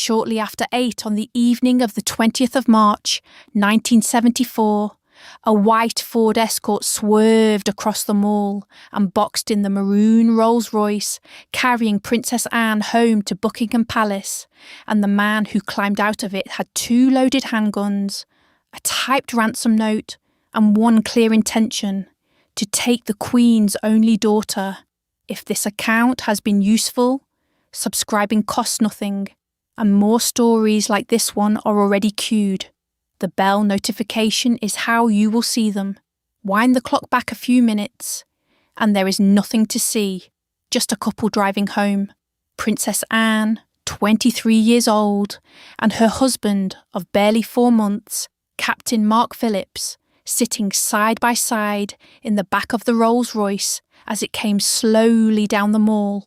shortly after 8 on the evening of the 20th of March, 1974, a white Ford Escort swerved across the mall and boxed in the maroon Rolls-Royce, carrying Princess Anne home to Buckingham Palace, and the man who climbed out of it had 2 loaded handguns, a typed ransom note, and one clear intention: to take the Queen's only daughter. If this account has been useful, subscribing costs nothing, and more stories like this one are already queued. The bell notification is how you will see them. Wind the clock back a few minutes, and there is nothing to see, just a couple driving home. Princess Anne, 23 years old, and her husband of barely 4 months, Captain Mark Phillips, sitting side by side in the back of the Rolls-Royce as it came slowly down the mall.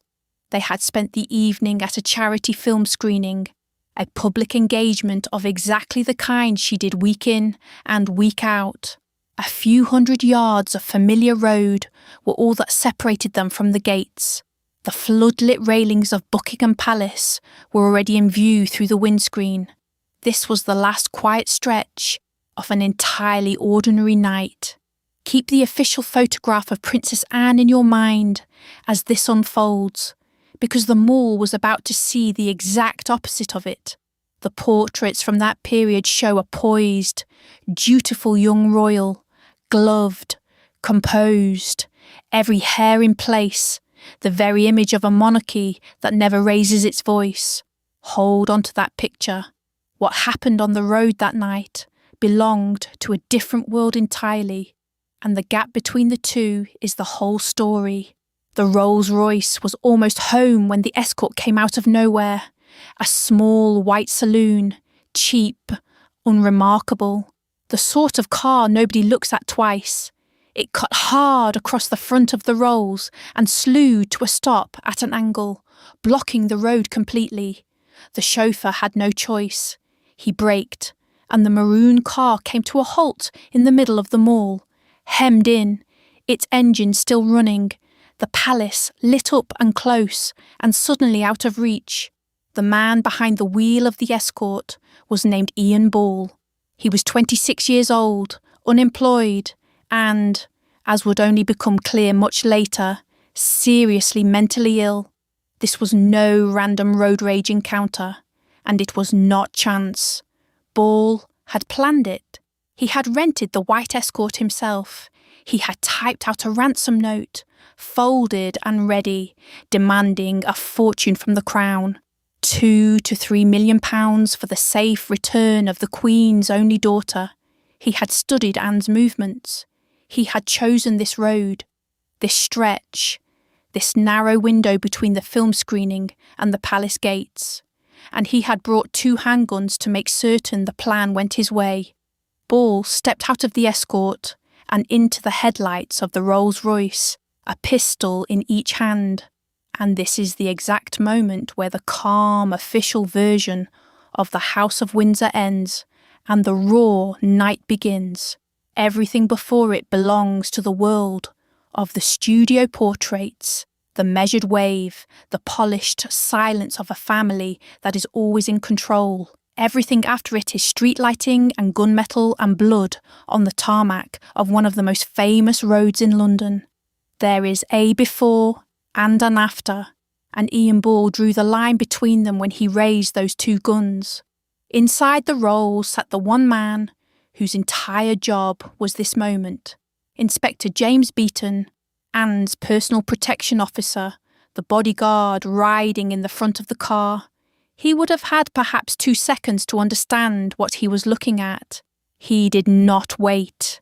They had spent the evening at a charity film screening, a public engagement of exactly the kind she did week in and week out. A few hundred yards of familiar road were all that separated them from the gates. The floodlit railings of Buckingham Palace were already in view through the windscreen. This was the last quiet stretch of an entirely ordinary night. Keep the official photograph of Princess Anne in your mind as this unfolds, because the mall was about to see the exact opposite of it. The portraits from that period show a poised, dutiful young royal, gloved, composed, every hair in place, the very image of a monarchy that never raises its voice. Hold on to that picture. What happened on the road that night belonged to a different world entirely, and the gap between the two is the whole story. The Rolls-Royce was almost home when the Escort came out of nowhere. A small white saloon, cheap, unremarkable. The sort of car nobody looks at twice. It cut hard across the front of the Rolls and slewed to a stop at an angle, blocking the road completely. The chauffeur had no choice. He braked, and the maroon car came to a halt in the middle of the mall, hemmed in, its engine still running, the palace lit up and close and suddenly out of reach. The man behind the wheel of the Escort was named Ian Ball. He was 26 years old, unemployed, and, as would only become clear much later, seriously mentally ill. This was no random road rage encounter, and it was not chance. Ball had planned it. He had rented the white Escort himself. He had typed out a ransom note, folded and ready, demanding a fortune from the Crown. 2 to 3 million pounds for the safe return of the Queen's only daughter. He had studied Anne's movements. He had chosen this road, this stretch, this narrow window between the film screening and the palace gates. And he had brought 2 handguns to make certain the plan went his way. Ball stepped out of the Escort and into the headlights of the Rolls-Royce, a pistol in each hand. And this is the exact moment where the calm official version of the House of Windsor ends and the raw night begins. Everything before it belongs to the world of the studio portraits, the measured wave, the polished silence of a family that is always in control. Everything after it is street lighting and gunmetal and blood on the tarmac of one of the most famous roads in London. There is a before and an after, and Ian Ball drew the line between them when he raised those 2 guns. Inside the Rolls sat the one man whose entire job was this moment. Inspector James Beaton, Anne's personal protection officer, the bodyguard riding in the front of the car. He would have had perhaps 2 seconds to understand what he was looking at. He did not wait.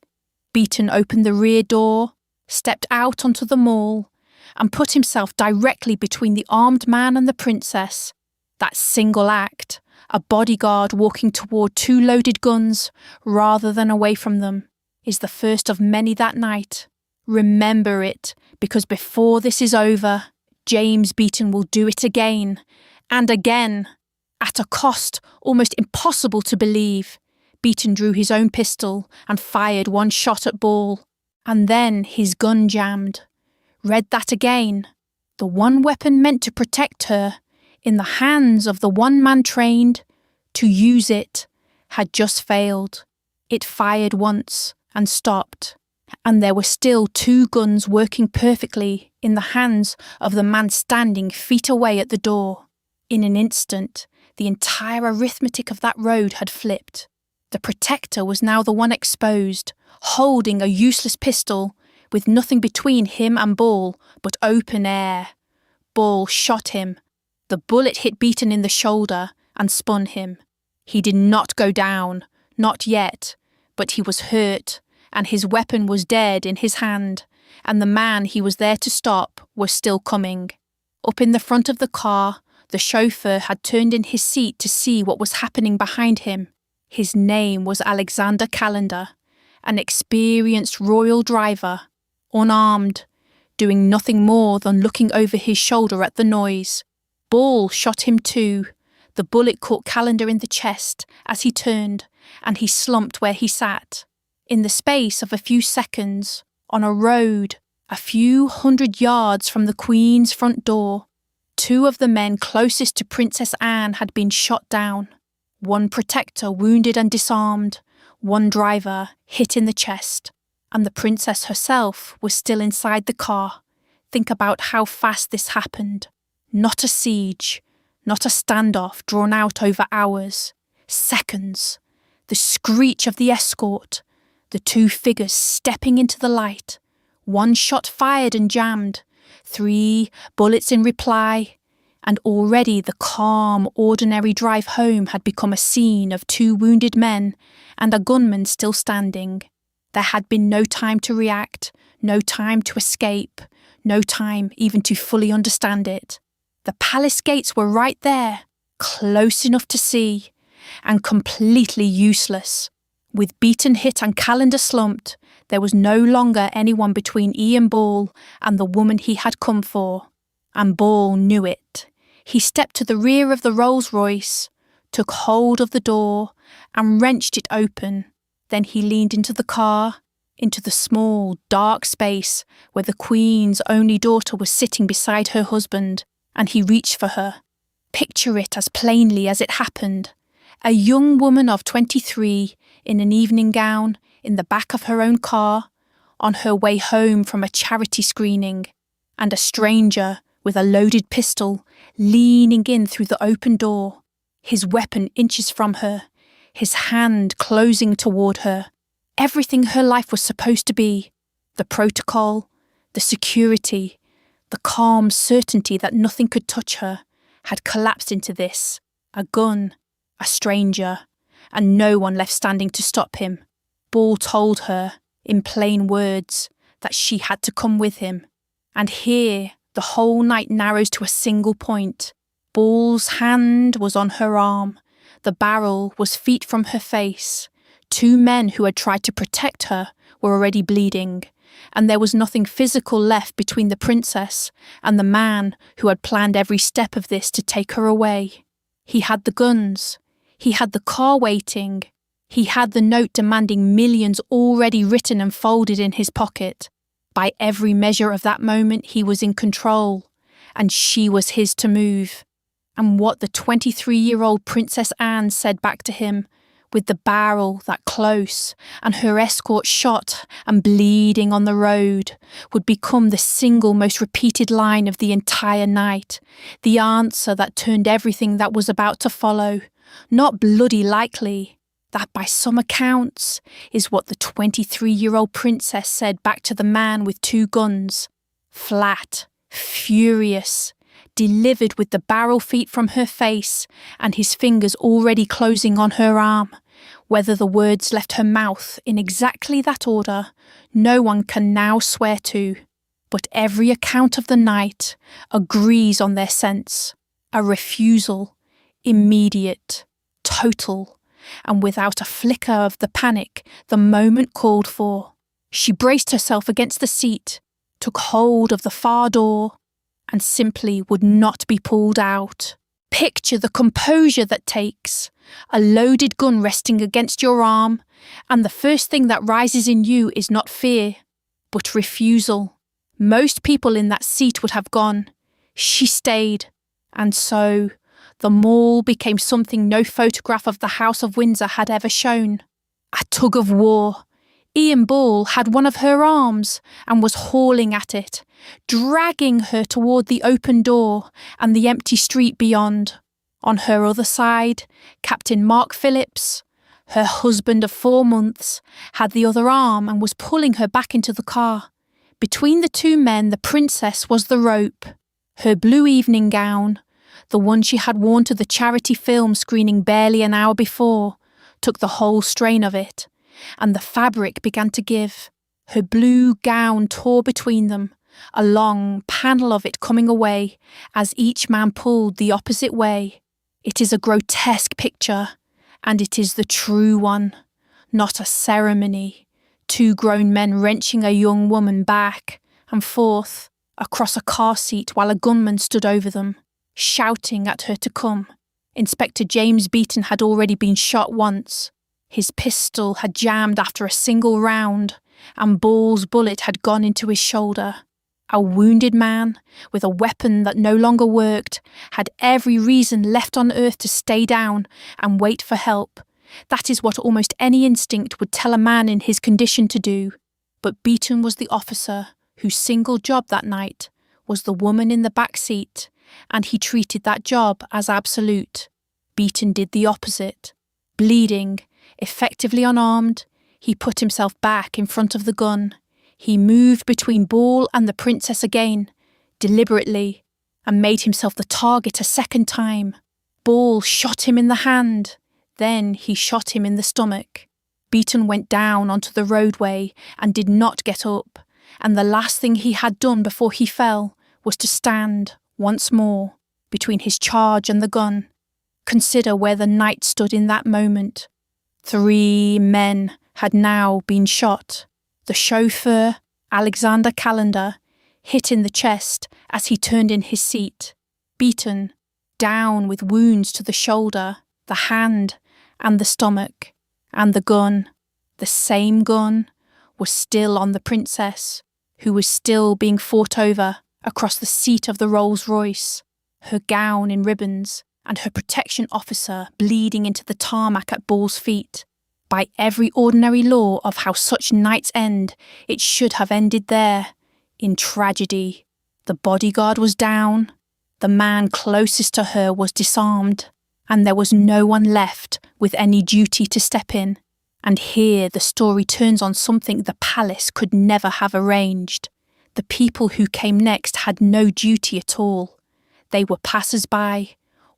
Beaton opened the rear door, stepped out onto the mall, and put himself directly between the armed man and the princess. That single act, a bodyguard walking toward 2 loaded guns rather than away from them, is the first of many that night. Remember it, because before this is over, James Beaton will do it again, and again, at a cost almost impossible to believe. Beaton drew his own pistol and fired 1 shot at Ball, and then his gun jammed. Read that again. The one weapon meant to protect her in the hands of the one man trained to use it, had just failed. It fired once and stopped, and there were still 2 guns working perfectly in the hands of the man standing feet away at the door. In an instant, the entire arithmetic of that road had flipped. The protector was now the one exposed, holding a useless pistol, with nothing between him and Ball but open air. Ball shot him. The bullet hit Beaton in the shoulder and spun him. He did not go down, not yet, but he was hurt, and his weapon was dead in his hand, and the man he was there to stop was still coming. Up in the front of the car, the chauffeur had turned in his seat to see what was happening behind him. His name was Alexander Calendar, an experienced royal driver, unarmed, doing nothing more than looking over his shoulder at the noise. Ball shot him too. The bullet caught Calendar in the chest as he turned, and he slumped where he sat. In the space of a few seconds, on a road a few 100 yards from the Queen's front door, 2 of the men closest to Princess Anne had been shot down. 1 protector wounded and disarmed, 1 driver hit in the chest, and the princess herself was still inside the car. Think about how fast this happened. Not a siege, not a standoff drawn out over hours. Seconds. The screech of the escort, the 2 figures stepping into the light. 1 shot fired and jammed, 3 bullets in reply, and already the calm, ordinary drive home had become a scene of 2 wounded men and a gunman still standing. There had been no time to react, no time to escape, no time even to fully understand it. The palace gates were right there, close enough to see, and completely useless. With Beaton hit and Calendar slumped, there was no longer anyone between Ian Ball and the woman he had come for. And Ball knew it. He stepped to the rear of the Rolls-Royce, took hold of the door, and wrenched it open. Then he leaned into the car, into the small, dark space where the Queen's only daughter was sitting beside her husband, and he reached for her. Picture it as plainly as it happened. A young woman of 23 in an evening gown in the back of her own car, on her way home from a charity screening, and a stranger with a loaded pistol leaning in through the open door, his weapon inches from her, his hand closing toward her. Everything her life was supposed to be, the protocol, the security, the calm certainty that nothing could touch her, had collapsed into this. A gun, a stranger, and no one left standing to stop him. Ball told her, in plain words, that she had to come with him. And here the whole night narrows to a single point. Ball's hand was on her arm. The barrel was feet from her face. 2 men who had tried to protect her were already bleeding, and there was nothing physical left between the princess and the man who had planned every step of this to take her away. He had the guns. He had the car waiting. He had the note demanding millions already written and folded in his pocket. By every measure of that moment, he was in control, and she was his to move. And what the 23-year-old Princess Anne said back to him, with the barrel that close and her escort shot and bleeding on the road, would become the single most repeated line of the entire night, the answer that turned everything that was about to follow. Not bloody likely. That, by some accounts, is what the 23-year-old princess said back to the man with 2 guns. Flat, furious, delivered with the barrel feet from her face and his fingers already closing on her arm. Whether the words left her mouth in exactly that order, no one can now swear to. But every account of the night agrees on their sense. A refusal, immediate, total, and without a flicker of the panic the moment called for. She braced herself against the seat, took hold of the far door, and simply would not be pulled out. Picture the composure that takes. A loaded gun resting against your arm, and the first thing that rises in you is not fear, but refusal. Most people in that seat would have gone. She stayed, And so, the Mall became something no photograph of the House of Windsor had ever shown. A tug of war. Ian Bull had one of her arms and was hauling at it, dragging her toward the open door and the empty street beyond. On her other side, Captain Mark Phillips, her husband of 4 months, had the other arm and was pulling her back into the car. Between the two men, the princess was the rope. Her blue evening gown, the one she had worn to the charity film screening barely an hour before, took the whole strain of it, and the fabric began to give. Her blue gown tore between them, a long panel of it coming away as each man pulled the opposite way. It is a grotesque picture, and it is the true one, not a ceremony. 2 grown men wrenching a young woman back and forth across a car seat while a gunman stood over them, shouting at her to come. Inspector James Beaton had already been shot once. His pistol had jammed after a single round, and Bull's bullet had gone into his shoulder. A wounded man, with a weapon that no longer worked, had every reason left on earth to stay down and wait for help. That is what almost any instinct would tell a man in his condition to do. But Beaton was the officer whose single job that night was the woman in the back seat, and he treated that job as absolute. Beaton did the opposite. Bleeding, effectively unarmed, he put himself back in front of the gun. He moved between Bull and the princess again, deliberately, and made himself the target a second time. Bull shot him in the hand, then he shot him in the stomach. Beaton went down onto the roadway and did not get up, and the last thing he had done before he fell was to stand, once more, between his charge and the gun. Consider where the knight stood in that moment. 3 men had now been shot. The chauffeur, Alexander Callender, hit in the chest as he turned in his seat. Beaton, down with wounds to the shoulder, the hand, and the stomach. And the gun, the same gun, was still on the princess, who was still being fought over across the seat of the Rolls-Royce, her gown in ribbons, and her protection officer bleeding into the tarmac at Bull's feet. By every ordinary law of how such nights end, it should have ended there, in tragedy. The bodyguard was down, the man closest to her was disarmed, and there was no one left with any duty to step in. And here the story turns on something the palace could never have arranged. The people who came next had no duty at all. They were passers-by,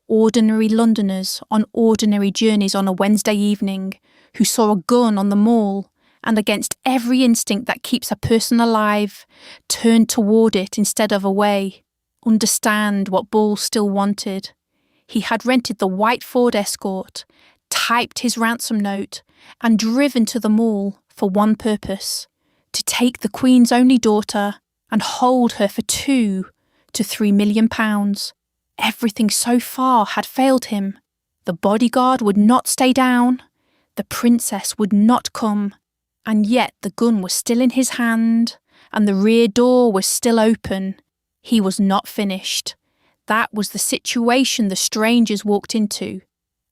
ordinary Londoners on ordinary journeys on a Wednesday evening, who saw a gun on the Mall and, against every instinct that keeps a person alive, turned toward it instead of away. Understand what Bull still wanted. He had rented the white Ford Escort, typed his ransom note, and driven to the Mall for one purpose: to take the Queen's only daughter and hold her for £2 to £3 million. Everything so far had failed him. The bodyguard would not stay down. The princess would not come. And yet the gun was still in his hand, and the rear door was still open. He was not finished. That was the situation the strangers walked into.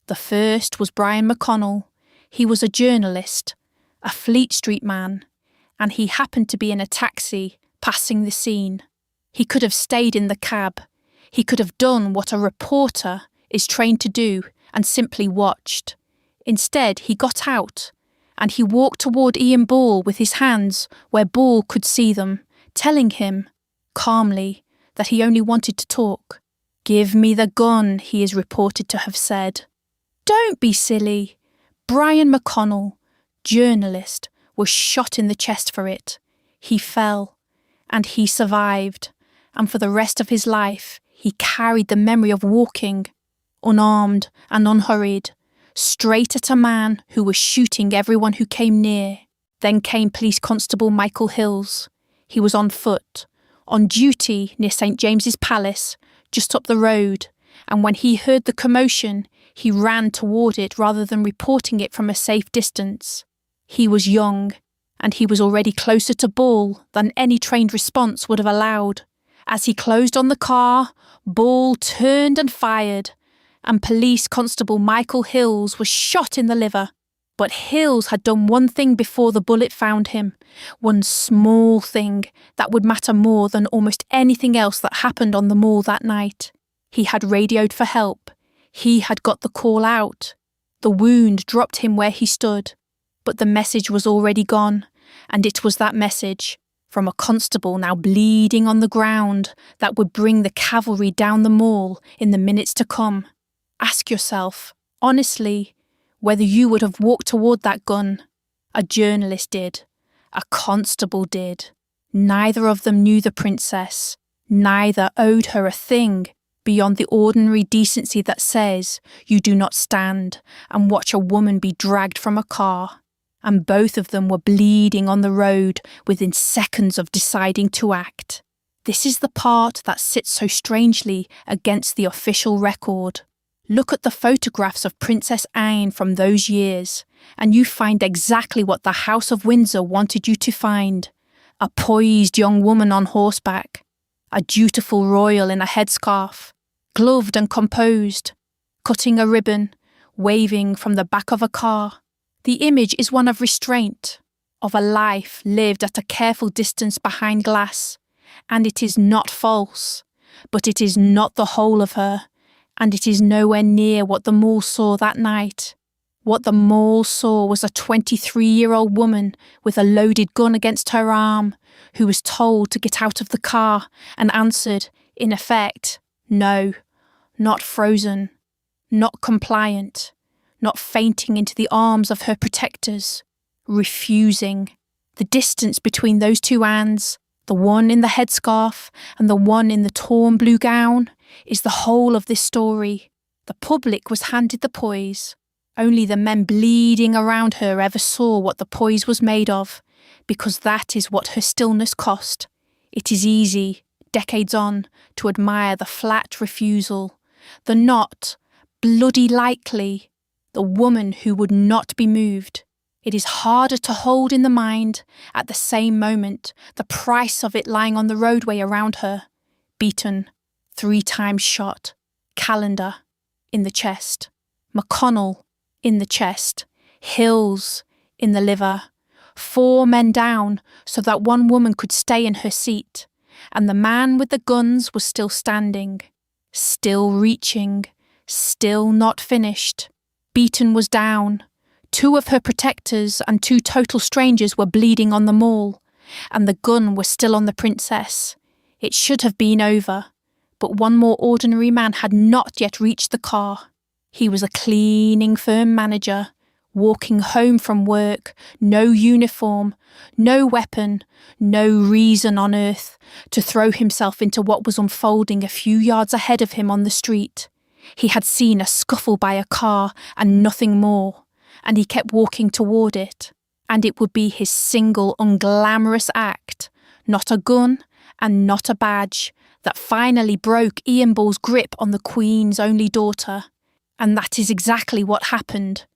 The first was Brian McConnell. He was a journalist, a Fleet Street man, and he happened to be in a taxi passing the scene. He could have stayed in the cab. He could have done what a reporter is trained to do and simply watched. Instead, he got out, and he walked toward Ian Bull with his hands where Bull could see them, telling him, calmly, that he only wanted to talk. "Give me the gun," he is reported to have said. "Don't be silly." Brian McConnell, journalist, was shot in the chest for it. He fell, and he survived, and for the rest of his life he carried the memory of walking, unarmed and unhurried, straight at a man who was shooting everyone who came near. Then came Police Constable Michael Hills. He was on foot, on duty near St. James's Palace, just up the road, and when he heard the commotion, he ran toward it rather than reporting it from a safe distance. He was young, and he was already closer to Bull than any trained response would have allowed. As he closed on the car, Ball turned and fired, and Police Constable Michael Hills was shot in the liver. But Hills had done one thing before the bullet found him, one small thing that would matter more than almost anything else that happened on the mall that night. He had radioed for help. He had got the call out. The wound dropped him where he stood, but the message was already gone, and it was that message, from a constable now bleeding on the ground, that would bring the cavalry down the mall in the minutes to come. Ask yourself, honestly, whether you would have walked toward that gun. A journalist did. A constable did. Neither of them knew the princess. Neither owed her a thing beyond the ordinary decency that says you do not stand and watch a woman be dragged from a car. And both of them were bleeding on the road within seconds of deciding to act. This is the part that sits so strangely against the official record. Look at the photographs of Princess Anne from those years, and you find exactly what the House of Windsor wanted you to find. A poised young woman on horseback, a dutiful royal in a headscarf, gloved and composed, cutting a ribbon, waving from the back of a car. The image is one of restraint, of a life lived at a careful distance behind glass, and it is not false, but it is not the whole of her. And it is nowhere near what the mall saw that night. What the mall saw was a 23-year-old woman with a loaded gun against her arm, who was told to get out of the car and answered, in effect, no, not frozen, not compliant, not fainting into the arms of her protectors, refusing. The distance between those two Annes, the one in the headscarf and the one in the torn blue gown, is the whole of this story. The public was handed the poise. Only the men bleeding around her ever saw what the poise was made of, because that is what her stillness cost. It is easy, decades on, to admire the flat refusal, the not bloody likely, the woman who would not be moved. It is harder to hold in the mind, at the same moment, the price of it lying on the roadway around her. Beaten, 3 times shot. Callender, in the chest. McConnell, in the chest. Hills, in the liver. 4 men down, so that one woman could stay in her seat. And the man with the guns was still standing. Still reaching. Still not finished. Beaton was down. 2 of her protectors and 2 total strangers were bleeding on the mall, and the gun was still on the princess. It should have been over, but one more ordinary man had not yet reached the car. He was a cleaning firm manager, walking home from work, no uniform, no weapon, no reason on earth to throw himself into what was unfolding a few yards ahead of him on the street. He had seen a scuffle by a car and nothing more, and he kept walking toward it, and it would be his single unglamorous act, not a gun and not a badge, that finally broke Ian Ball's grip on the Queen's only daughter. And that is exactly what happened.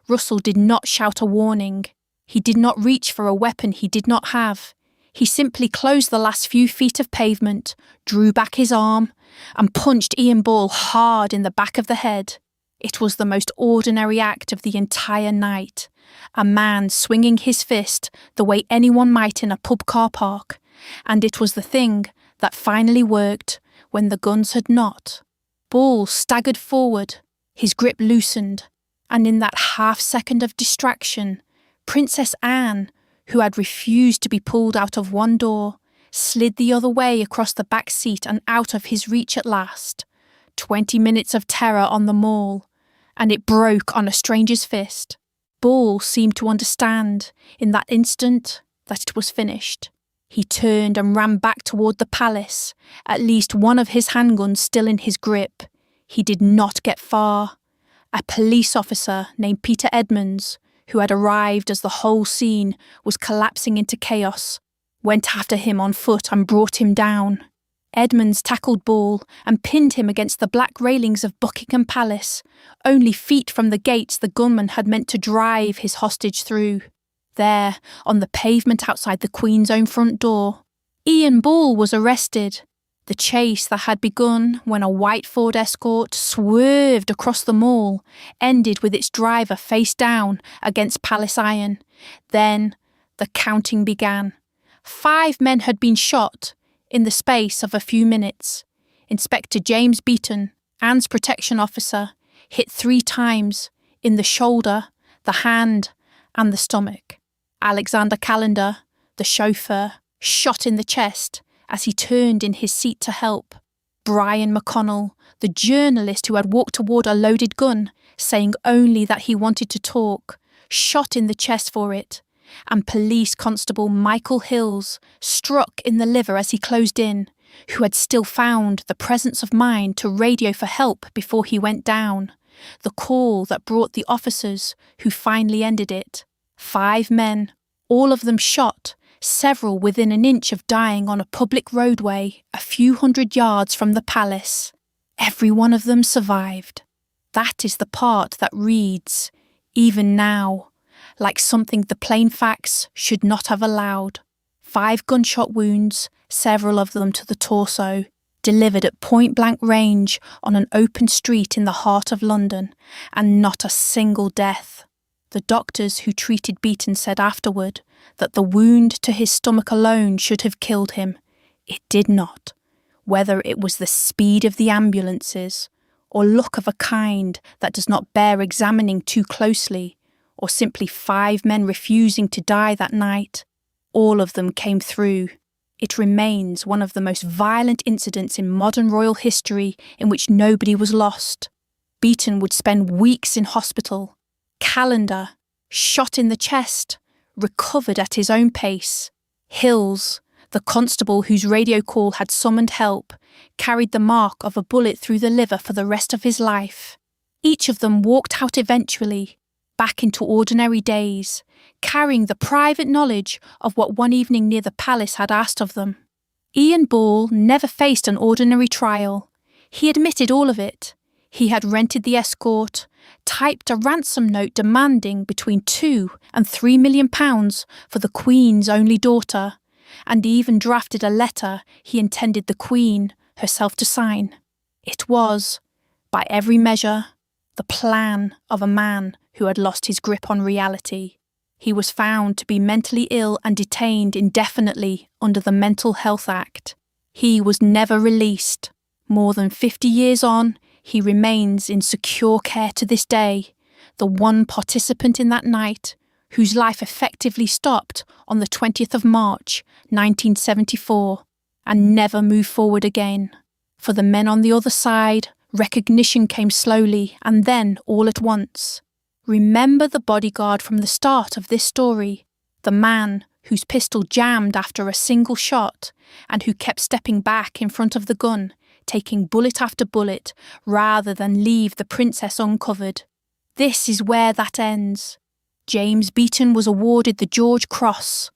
Russell did not shout a warning. He did not reach for a weapon he did not have. He simply closed the last few feet of pavement, drew back his arm, and punched Ian Ball hard in the back of the head. It was the most ordinary act of the entire night. A man swinging his fist the way anyone might in a pub car park. And it was the thing that finally worked when the guns had not. Ball staggered forward, his grip loosened, and in that half-second of distraction, Princess Anne, who had refused to be pulled out of one door, slid the other way across the back seat and out of his reach at last. 20 minutes of terror on the mall, and it broke on a stranger's fist. Ball seemed to understand, in that instant, that it was finished. He turned and ran back toward the palace, at least one of his handguns still in his grip. He did not get far. A police officer named Peter Edmonds, who had arrived as the whole scene was collapsing into chaos, went after him on foot and brought him down. Edmonds tackled Ball and pinned him against the black railings of Buckingham Palace, only feet from the gates the gunman had meant to drive his hostage through. There, on the pavement outside the Queen's own front door, Ian Ball was arrested. The chase that had begun when a white Ford Escort swerved across the mall ended with its driver face down against Palace iron. Then the counting began. 5 men had been shot in the space of a few minutes. Inspector James Beaton, Anne's protection officer, hit 3 times in the shoulder, the hand, and the stomach. Alexander Callender, the chauffeur, shot in the chest as he turned in his seat to help. Brian McConnell, the journalist who had walked toward a loaded gun, saying only that he wanted to talk, shot in the chest for it. And Police Constable Michael Hills, struck in the liver as he closed in, who had still found the presence of mind to radio for help before he went down. The call that brought the officers who finally ended it. 5 men, all of them shot, several within an inch of dying on a public roadway a few hundred yards from the palace. Every one of them survived. That is the part that reads, even now, like something the plain facts should not have allowed. 5 gunshot wounds, several of them to the torso, delivered at point-blank range on an open street in the heart of London, and not a single death. The doctors who treated Beaton said afterward that the wound to his stomach alone should have killed him. It did not. Whether it was the speed of the ambulances, or luck of a kind that does not bear examining too closely, or simply 5 men refusing to die that night, all of them came through. It remains one of the most violent incidents in modern royal history in which nobody was lost. Beaton would spend weeks in hospital. Callender, shot in the chest, recovered at his own pace. Hills, the constable whose radio call had summoned help, carried the mark of a bullet through the liver for the rest of his life. Each of them walked out eventually, back into ordinary days, carrying the private knowledge of what one evening near the palace had asked of them. Ian Ball never faced an ordinary trial. He admitted all of it. He had rented the escort, typed a ransom note demanding between £2 and £3 million for the Queen's only daughter, and even drafted a letter he intended the Queen herself to sign. It was, by every measure, the plan of a man who had lost his grip on reality. He was found to be mentally ill and detained indefinitely under the Mental Health Act. He was never released. More than 50 years on, he remains in secure care to this day, the one participant in that night whose life effectively stopped on the 20th of March, 1974, and never moved forward again. For the men on the other side, recognition came slowly and then all at once. Remember the bodyguard from the start of this story, the man whose pistol jammed after a single shot and who kept stepping back in front of the gun, taking bullet after bullet, rather than leave the princess uncovered. This is where that ends. James Beaton was awarded the George Cross,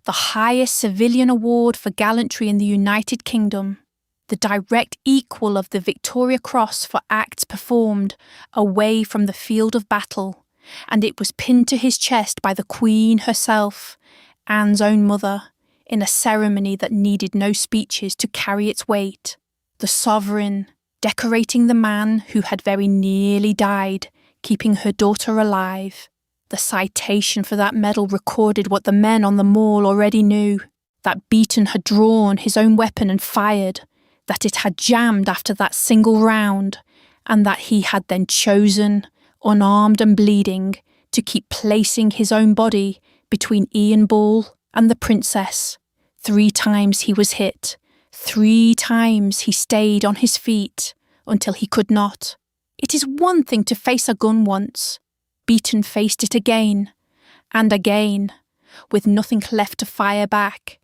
the highest civilian award for gallantry in the United Kingdom, the direct equal of the Victoria Cross for acts performed away from the field of battle, and it was pinned to his chest by the Queen herself, Anne's own mother, in a ceremony that needed no speeches to carry its weight. The sovereign, decorating the man who had very nearly died, keeping her daughter alive. The citation for that medal recorded what the men on the mall already knew, that Beaton had drawn his own weapon and fired, that it had jammed after that single round, and that he had then chosen, unarmed and bleeding, to keep placing his own body between Ian Ball and the princess. 3 times he was hit. 3 times he stayed on his feet until he could not. It is one thing to face a gun once. Beaton faced it again, and again, with nothing left to fire back.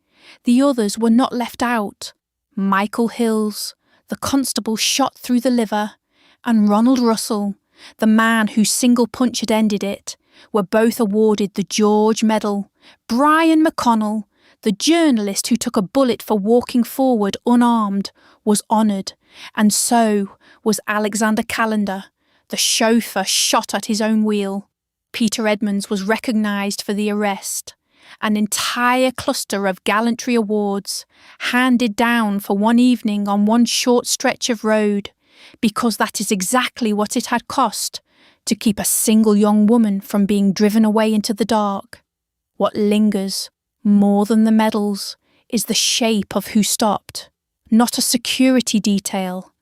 The others were not left out. Michael Hills, the constable shot through the liver, and Ronald Russell, the man whose single punch had ended it, were both awarded the George Medal. Brian McConnell, the journalist who took a bullet for walking forward unarmed, was honoured, and so was Alexander Callender, the chauffeur shot at his own wheel. Peter Edmonds was recognised for the arrest, an entire cluster of gallantry awards handed down for one evening on one short stretch of road, because that is exactly what it had cost to keep a single young woman from being driven away into the dark. What lingers, more than the medals, is the shape of who stopped. Not a security detail,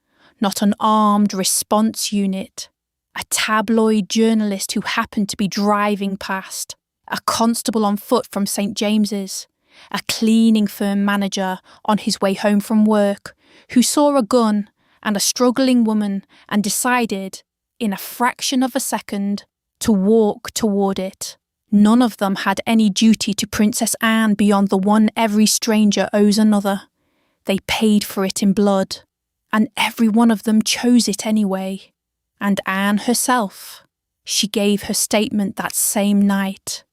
not an armed response unit, a tabloid journalist who happened to be driving past, a constable on foot from St. James's, a cleaning firm manager on his way home from work who saw a gun and a struggling woman and decided, in a fraction of a second, to walk toward it. None of them had any duty to Princess Anne beyond the one every stranger owes another. They paid for it in blood, and every one of them chose it anyway. And Anne herself, she gave her statement that same night,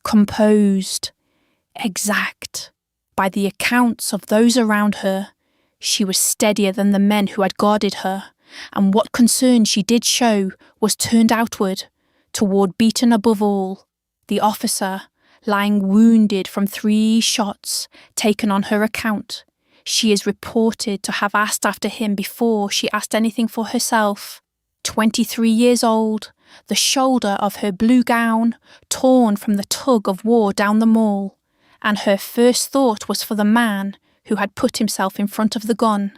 composed, exact. By the accounts of those around her, she was steadier than the men who had guarded her, and what concern she did show was turned outward, toward beaten above all, the officer, lying wounded from 3 shots taken on her account. She is reported to have asked after him before she asked anything for herself. 23 years old, the shoulder of her blue gown torn from the tug of war down the Mall, and her first thought was for the man who had put himself in front of the gun.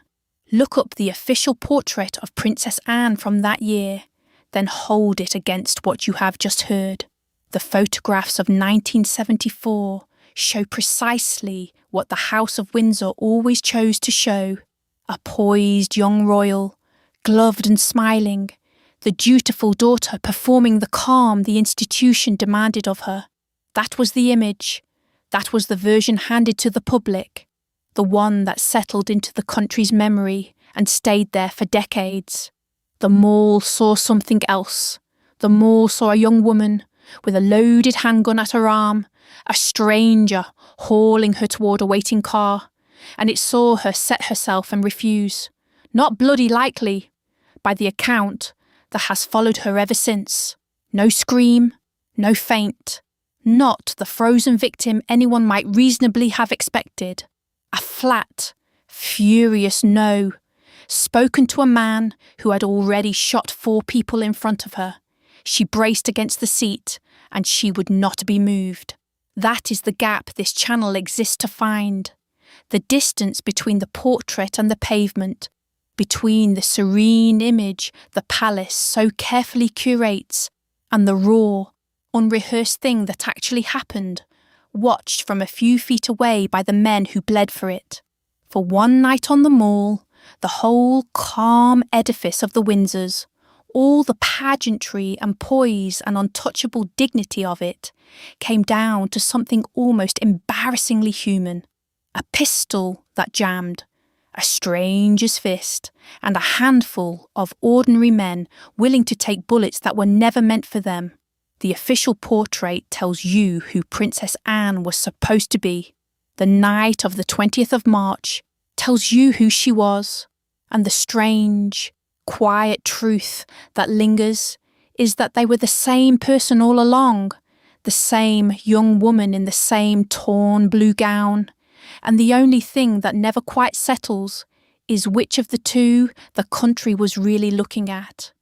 Look up the official portrait of Princess Anne from that year, then hold it against what you have just heard. The photographs of 1974 show precisely what the House of Windsor always chose to show: a poised young royal, gloved and smiling, the dutiful daughter performing the calm the institution demanded of her. That was the image. That was the version handed to the public, the one that settled into the country's memory and stayed there for decades. The Mall saw something else. The Mall saw a young woman with a loaded handgun at her arm, a stranger hauling her toward a waiting car, and it saw her set herself and refuse. Not bloody likely, by the account that has followed her ever since. No scream, no faint, not the frozen victim anyone might reasonably have expected. A flat, furious no, spoken to a man who had already shot 4 people in front of her. She braced against the seat, and she would not be moved. That is the gap this channel exists to find. The distance between the portrait and the pavement, between the serene image the palace so carefully curates and the raw, unrehearsed thing that actually happened, watched from a few feet away by the men who bled for it. For one night on the Mall, the whole calm edifice of the Windsors, all the pageantry and poise and untouchable dignity of it, came down to something almost embarrassingly human. A pistol that jammed, a stranger's fist, and a handful of ordinary men willing to take bullets that were never meant for them. The official portrait tells you who Princess Anne was supposed to be. The night of the 20th of March tells you who she was, and the strange, quiet truth that lingers is that they were the same person all along, the same young woman in the same torn blue gown, and the only thing that never quite settles is which of the two the country was really looking at.